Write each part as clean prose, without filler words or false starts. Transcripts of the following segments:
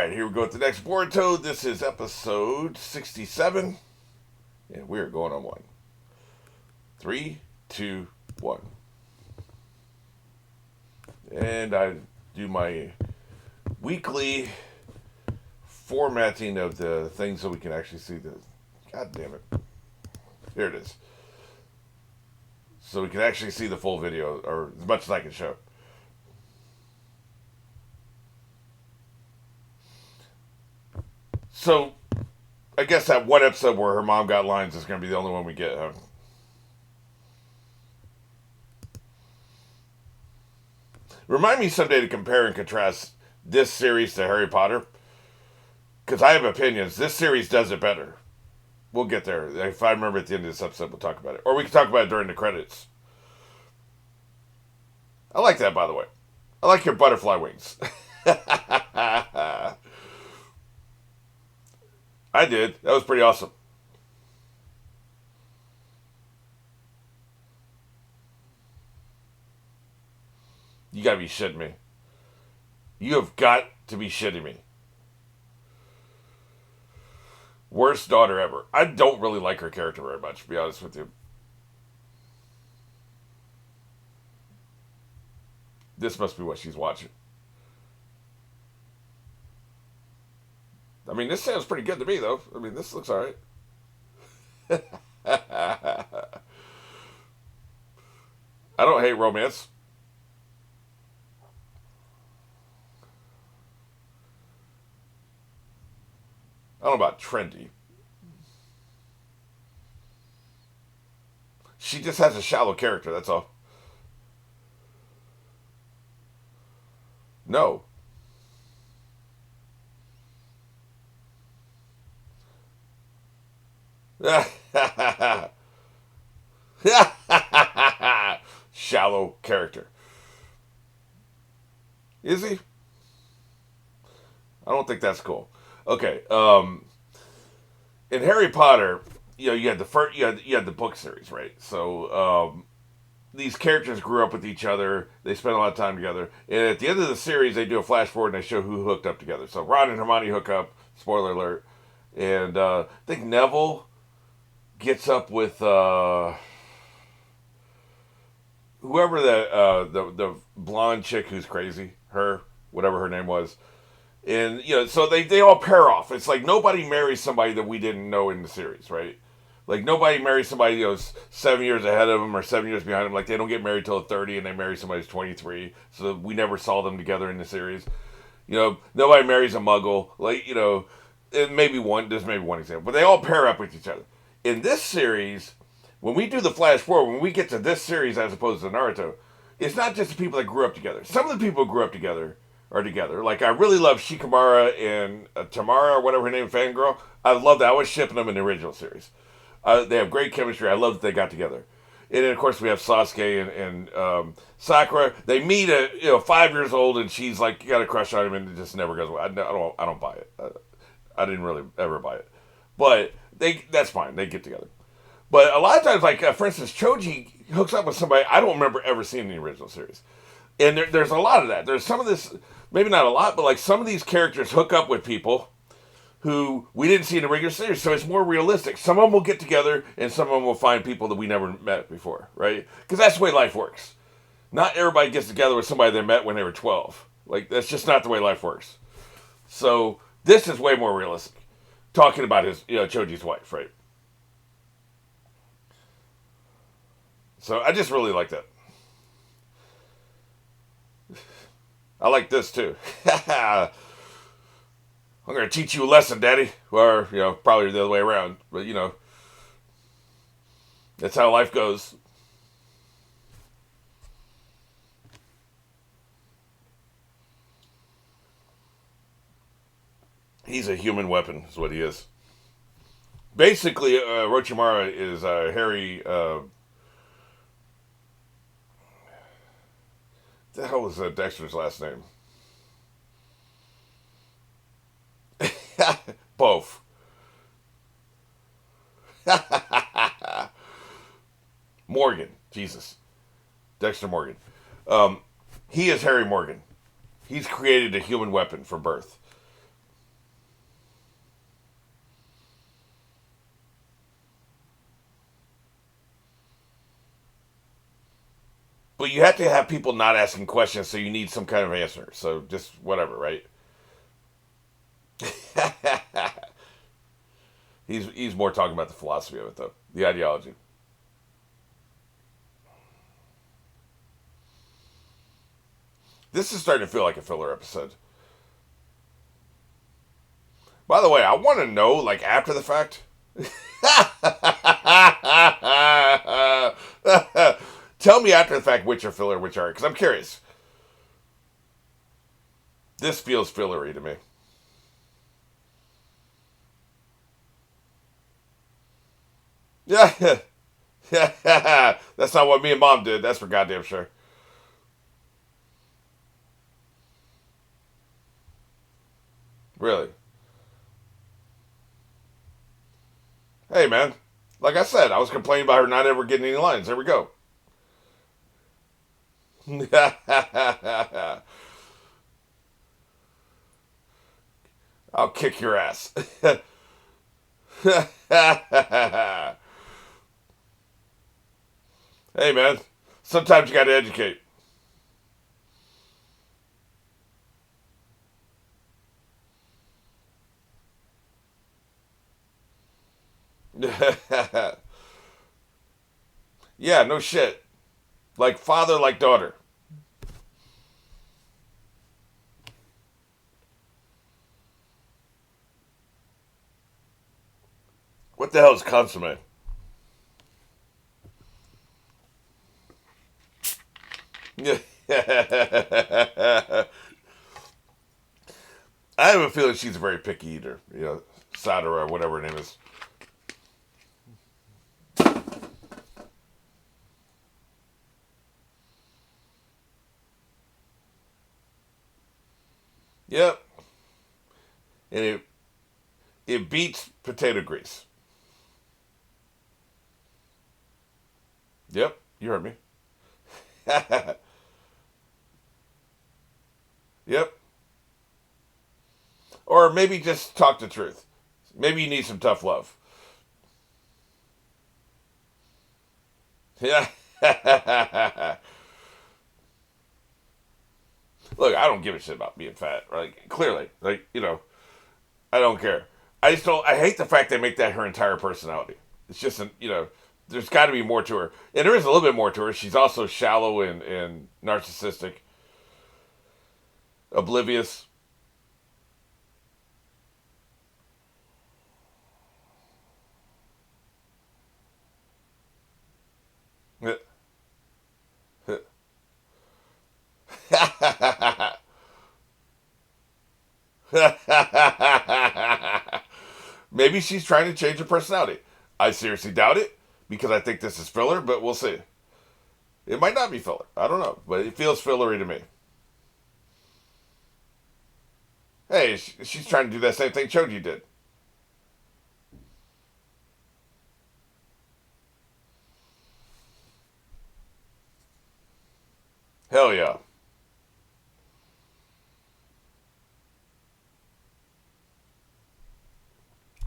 Alright, here we go with the next Boruto. This is episode 67. And we're going on one. 3, 2, 1. And I do my weekly formatting of the things so we can actually see the... God damn it. Here it is. So we can actually see the full video, or as much as I can show. So, I guess that one episode where her mom got lines is going to be the only one we get, huh? Remind me someday to compare and contrast this series to Harry Potter. Because I have opinions. This series does it better. We'll get there. If I remember at the end of this episode, we'll talk about it. Or we can talk about it during the credits. I like that, by the way. I like your butterfly wings. I did. That was pretty awesome. You gotta be shitting me. You have got to be shitting me. Worst daughter ever. I don't really like her character very much, to be honest with you. This must be what she's watching. I mean, this sounds pretty good to me, though. I mean, this looks alright. I don't hate romance. I don't know about trendy. She just has a shallow character, that's all. No. Shallow character. Is he? I don't think that's cool. Okay. In Harry Potter, you had the first, you had the book series, right? So these characters grew up with each other. They spent a lot of time together. And at the end of the series, they do a flash forward and they show who hooked up together. So Ron and Hermione hook up. Spoiler alert. And I think Neville gets up with whoever the blonde chick who's crazy, her, whatever her name was. And, so they all pair off. It's like nobody marries somebody that we didn't know in the series, right? Like nobody marries somebody, 7 years ahead of them or 7 years behind them. Like they don't get married till 30 and they marry somebody who's 23. So we never saw them together in the series. Nobody marries a muggle. Like, there's maybe one example. But they all pair up with each other. In this series, when we do the flash forward, when we get to this series as opposed to Naruto, it's not just the people that grew up together. Some of the people who grew up together are together. Like, I really love Shikamaru and Tamara, or whatever her name, Fangirl. I love that. I was shipping them in the original series. They have great chemistry. I love that they got together. And then, of course, we have Sasuke and Sakura. They meet at 5 years old, and she's like, got a crush on him, and it just never goes away. I don't buy it. I didn't really ever buy it. But that's fine. They get together. But a lot of times, like, for instance, Choji hooks up with somebody I don't remember ever seeing in the original series. And there's a lot of that. There's some of this, maybe not a lot, but like some of these characters hook up with people who we didn't see in the regular series, so it's more realistic. Some of them will get together, and some of them will find people that we never met before, right? Because that's the way life works. Not everybody gets together with somebody they met when they were 12. Like, that's just not the way life works. So this is way more realistic. Talking about his, Choji's wife, right? So I just really like that. I like this too. I'm going to teach you a lesson, Daddy. Or, probably the other way around. But, that's how life goes. He's a human weapon, is what he is. Basically, Orochimaru is Harry... the hell was Dexter's last name? Both. Morgan. Jesus. Dexter Morgan. He is Harry Morgan. He's created a human weapon from birth. But you have to have people not asking questions, so you need some kind of answer. So just whatever, right? He's more talking about the philosophy of it, though, the ideology. This is starting to feel like a filler episode. By the way, I want to know, like, after the fact. Tell me after the fact which are filler, which aren't, because I'm curious. This feels fillery to me. Yeah, that's not what me and mom did. That's for goddamn sure. Really. Hey, man. Like I said, I was complaining about her not ever getting any lines. There we go. I'll kick your ass. Hey, man. Sometimes you got to educate. Yeah, no shit. Like father, like daughter. What the hell is consomme? I have a feeling she's a very picky eater. You know, Sadara, or whatever her name is. Yep. And it beats potato grease. Yep, you heard me. Yep. Or maybe just talk the truth. Maybe you need some tough love. Yeah. Look, I don't give a shit about being fat. Like clearly, like I don't care. I just don't. I hate the fact they make that her entire personality. It's just there's got to be more to her, and there is a little bit more to her. She's also shallow and narcissistic, oblivious. Maybe she's trying to change her personality. I seriously doubt it because I think this is filler, but we'll see. It might not be filler. I don't know, but it feels fillery to me. Hey, she's trying to do that same thing Choji did. Hell yeah.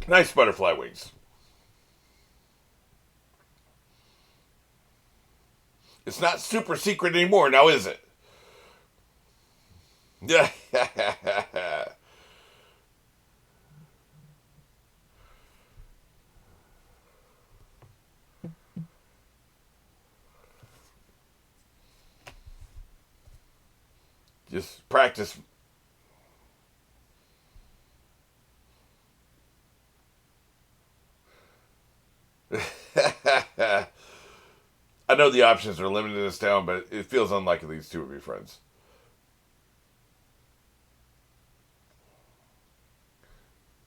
Nice butterfly wings. It's not super secret anymore, now is it? Yeah. Just practice. I know the options are limited in this town, but it feels unlikely these two would be friends.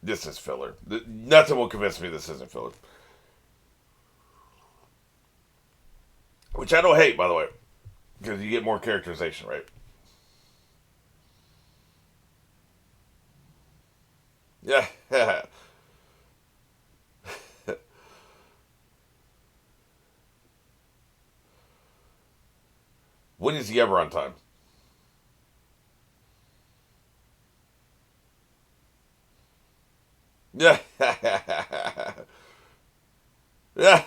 This is filler. Nothing will convince me this isn't filler. Which I don't hate, by the way, because you get more characterization, right? Yeah. When is he ever on time? Yeah. Yeah.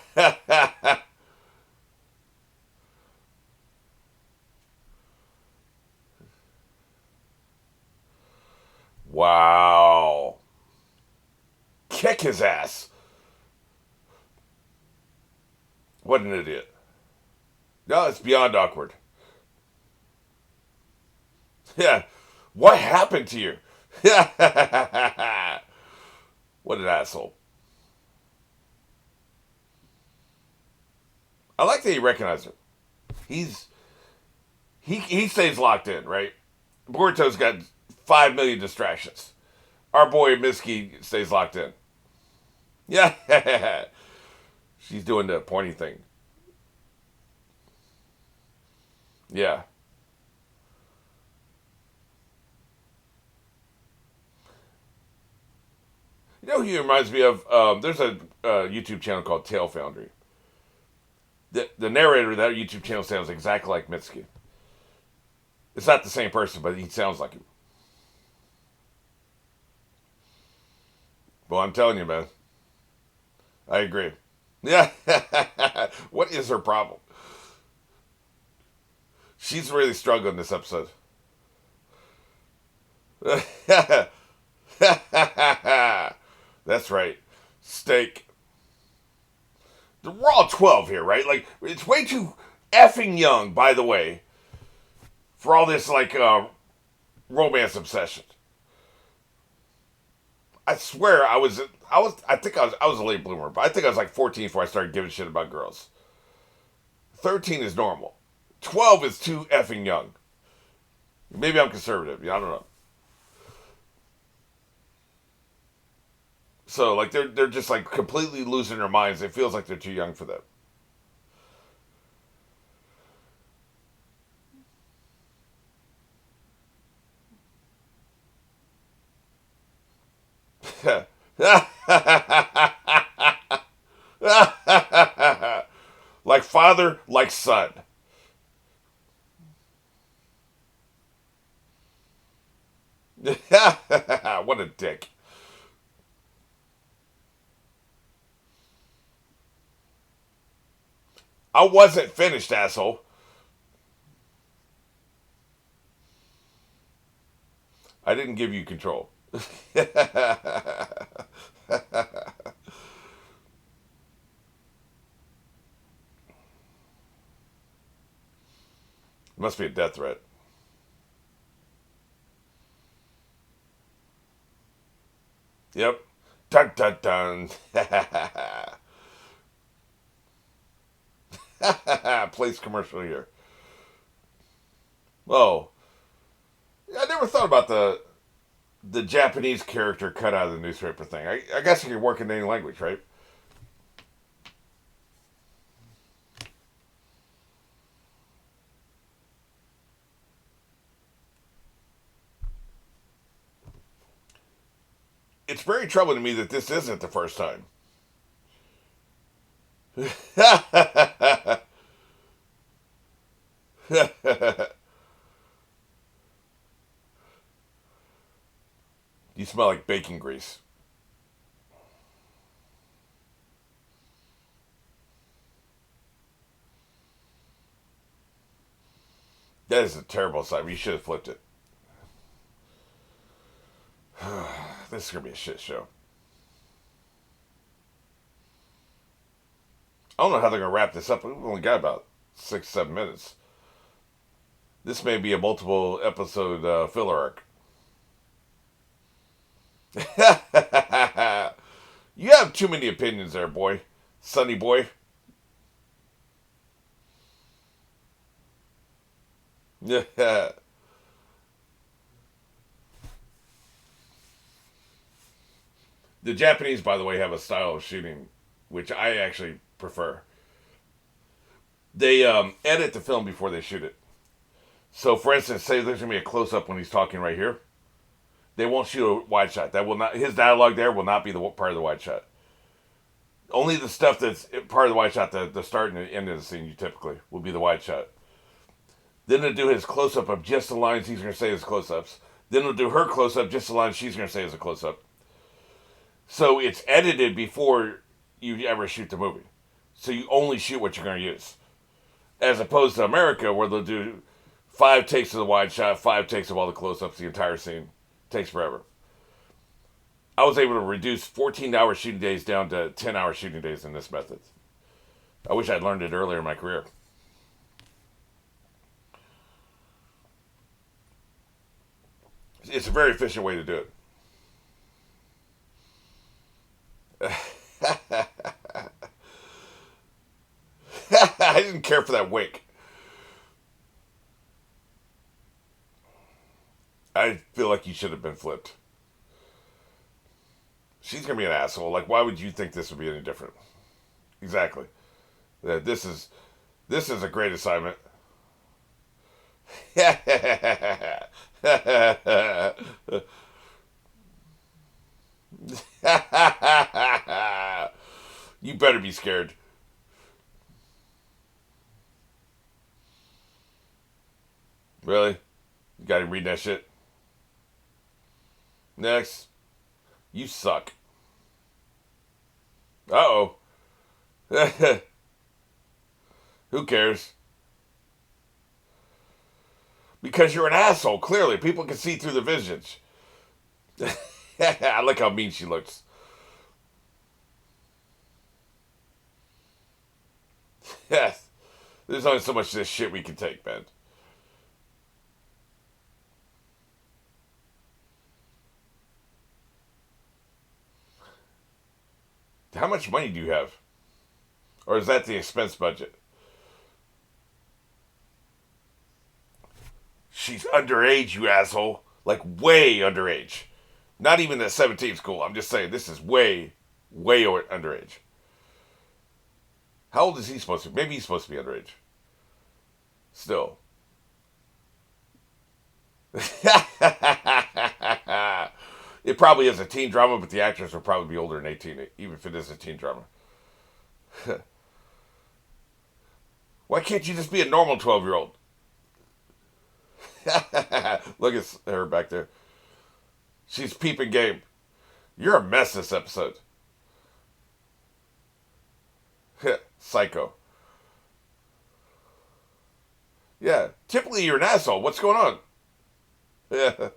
his ass. What an idiot. No, it's beyond awkward. Yeah. What happened to you? What an asshole. I like that he recognized him. He stays locked in, right? Boruto's got 5 million distractions. Our boy Mitsuki stays locked in. Yeah. She's doing the pointy thing. Yeah. You know who he reminds me of? There's a YouTube channel called Tail Foundry. The narrator of that YouTube channel sounds exactly like Mitsuki. It's not the same person, but he sounds like him. Well, I'm telling you, man. I agree. Yeah. What is her problem? She's really struggling this episode. That's right. Steak. We're all 12 here, right? Like, it's way too effing young, by the way, for all this, like, romance obsession. I swear I was a late bloomer, but I think I was like 14 before I started giving shit about girls. 13 is normal. 12 is too effing young. Maybe I'm conservative. I don't know. So like they're just like completely losing their minds. It feels like they're too young for them. Like father, like son. What a dick. I wasn't finished, asshole. I didn't give you control. Must be a death threat. Yep. Dun dun dun. Place commercial here. Oh, I never thought about the Japanese character cut out of the newspaper thing. I guess it could work in any language, right? It's very troubling to me that this isn't the first time. You smell like bacon grease. That is a terrible sight. You should have flipped it. This is going to be a shit show. I don't know how they're going to wrap this up. We've only got about 6, 7 minutes. This may be a multiple episode filler arc. You have too many opinions there, boy. Sonny boy. Yeah. The Japanese, by the way, have a style of shooting which I actually prefer. They edit the film before they shoot it. So, for instance, say there's gonna be a close up when he's talking right here. They won't shoot a wide shot. That will not. His dialogue there will not be the part of the wide shot. Only the stuff that's part of the wide shot, the start and the end of the scene, you typically will be the wide shot. Then they'll do his close up of just the lines he's gonna say as close ups. Then they'll do her close up just the lines she's gonna say as a close up. So it's edited before you ever shoot the movie. So you only shoot what you're going to use. As opposed to America, where they'll do 5 takes of the wide shot, 5 takes of all the close-ups, the entire scene. Takes forever. I was able to reduce 14-hour shooting days down to 10-hour shooting days in this method. I wish I'd learned it earlier in my career. It's a very efficient way to do it. I didn't care for that wink. I feel like you should have been flipped. She's gonna be an asshole. Like, why would you think this would be any different? Exactly. This is a great assignment. You better be scared. Really? You got him reading that shit? Next. You suck. Uh oh. Who cares? Because you're an asshole, clearly. People can see through the visage. I like how mean she looks. Yes. There's only so much of this shit we can take, man. How much money do you have? Or is that the expense budget? She's underage, you asshole. Like, way underage. Not even at 17 school. I'm just saying, this is way, way underage. How old is he supposed to be? Maybe he's supposed to be underage. Still. It probably is a teen drama, but the actors will probably be older than 18, even if it is a teen drama. Why can't you just be a normal 12-year-old? Look at her back there. She's peeping game. You're a mess this episode. Psycho. Yeah, typically you're an asshole. What's going on? Yeah.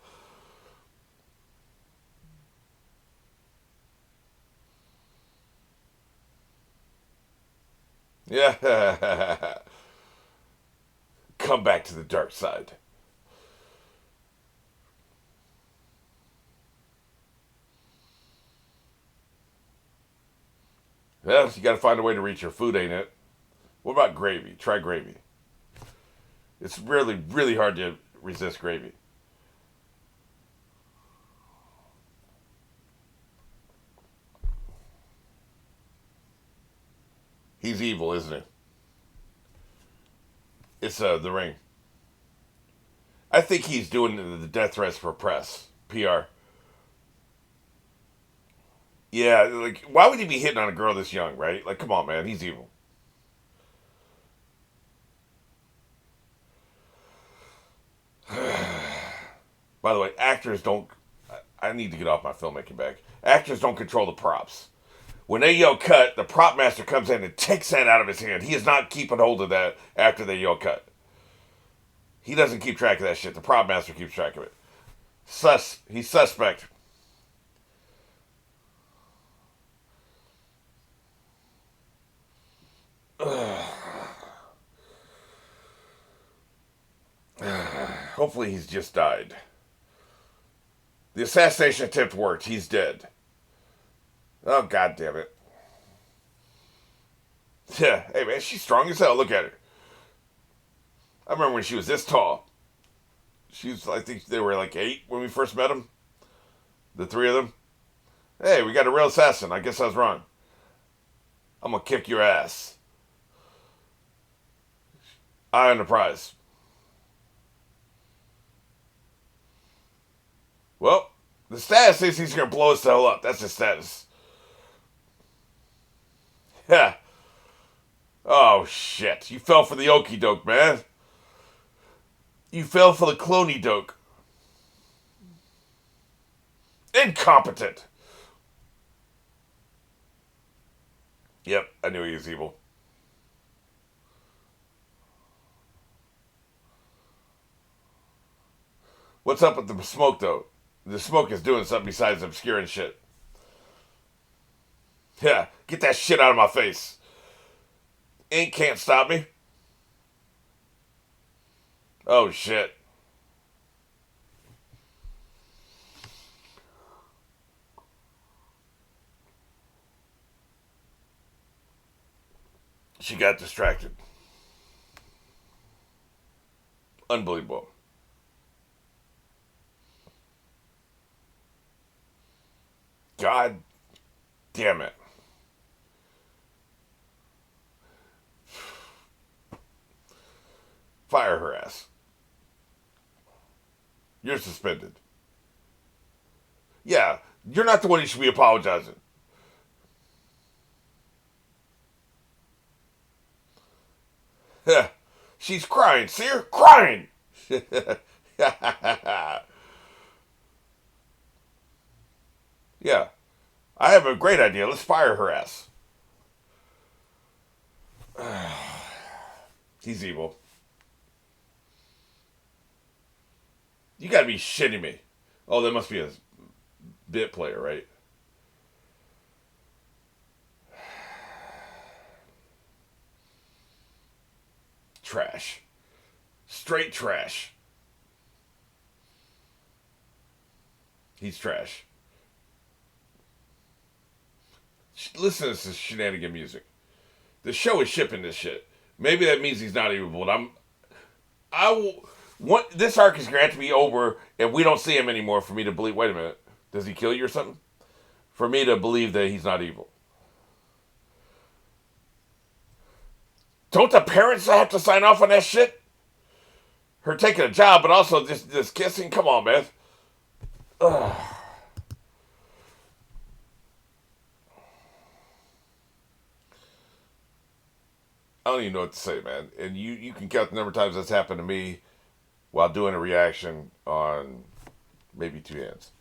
Yeah. Come back to the dark side. Well, you gotta find a way to reach your food, ain't it? What about gravy? Try gravy. It's really, really hard to resist gravy. He's evil, isn't he? It's the ring. I think he's doing the death threats for press. PR. Yeah, like, why would he be hitting on a girl this young, right? Like, come on, man. He's evil. By the way, actors don't. I need to get off my filmmaking bag. Actors don't control the props. When they yell cut, the prop master comes in and takes that out of his hand. He is not keeping hold of that after they yell cut. He doesn't keep track of that shit. The prop master keeps track of it. He's suspect. Hopefully he's just died. The assassination attempt worked. He's dead. Oh, god damn it. Yeah, hey man, she's strong as hell. Look at her. I remember when she was this tall. She was, I think they were like 8 when we first met them. The 3 of them. Hey, we got a real assassin. I guess I was wrong. I'm gonna kick your ass. Eye on the prize. Well, the status is he's gonna blow us the hell up. That's his status. Yeah. Oh shit. You fell for the okie doke, man. You fell for the cloney doke. Incompetent. Yep, I knew he was evil. What's up with the smoke, though? The smoke is doing something besides obscuring shit. Yeah, get that shit out of my face. Ink can't stop me. Oh shit. She got distracted. Unbelievable. God damn it. Fire her ass. You're suspended. Yeah, you're not the one who should be apologizing. She's crying. See her? Crying! Yeah. I have a great idea. Let's fire her ass. He's evil. You gotta be shitting me. Oh, that must be a bit player, right? Trash. Straight trash. He's trash. Listen to this shenanigan music. The show is shipping this shit. Maybe that means he's not evil, but I will. What, this arc is going to have to be over, and we don't see him anymore for me to believe. Wait a minute, does he kill you or something? For me to believe that he's not evil. Don't the parents have to sign off on that shit? Her taking a job, but also this kissing. Come on, man. Ugh. I don't even know what to say, man. And you can count the number of times that's happened to me while doing a reaction on maybe two hands.